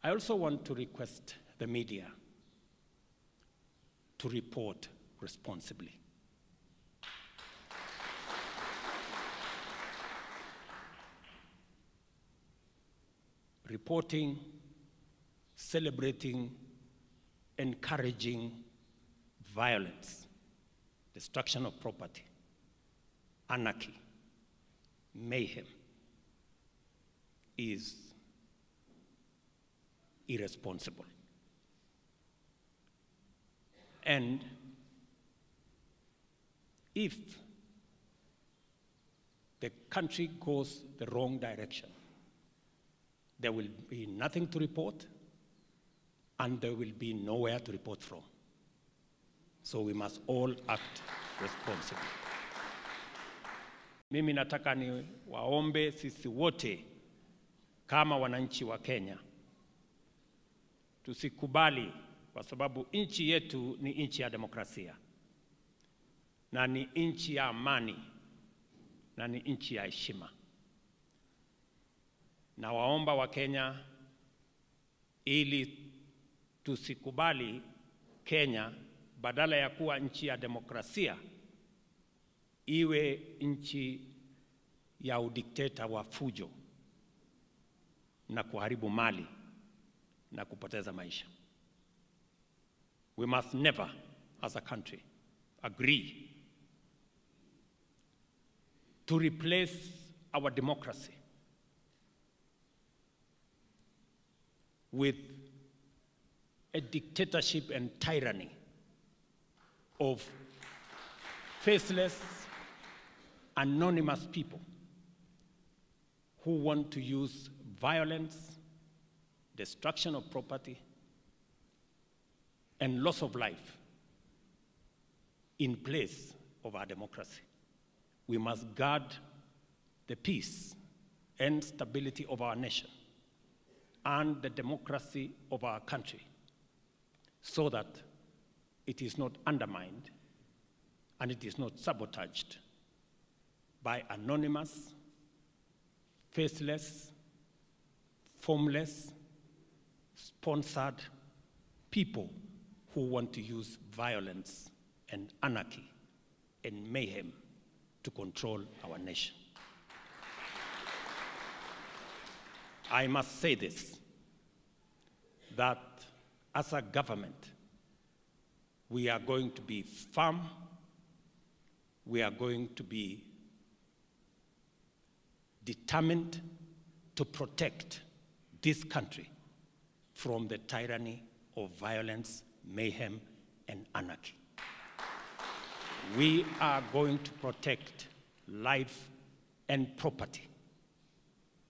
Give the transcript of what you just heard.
I also want to request the media to report responsibly. Reporting, celebrating, encouraging violence, destruction of property, anarchy, mayhem is irresponsible. And if the country goes the wrong direction, there will be nothing to report, and there will be nowhere to report from. So we must all act responsibly. Mimi nataka ni waombe sisi wote kama wananchi wa Kenya, tusikubali, kwa sababu nchi yetu ni nchi ya demokrasia, na ni nchi ya amani, na ni nchi ya heshima. Na waomba wa Kenya, ili tusikubali Kenya badala ya kuwa nchi ya demokrasia iwe nchi ya udikteta wa fujo na kuharibu mali na kupoteza maisha. We must never, as a country, agree to replace our democracy with a dictatorship and tyranny of faceless, anonymous people who want to use violence, destruction of property, and loss of life in place of our democracy. We must guard the peace and stability of our nation and the democracy of our country, so that it is not undermined and it is not sabotaged by anonymous, faceless, formless, sponsored people who want to use violence and anarchy and mayhem to control our nation. I must say this, that as a government, we are going to be firm, we are going to be determined to protect this country from the tyranny of violence, mayhem, and anarchy. We are going to protect life and property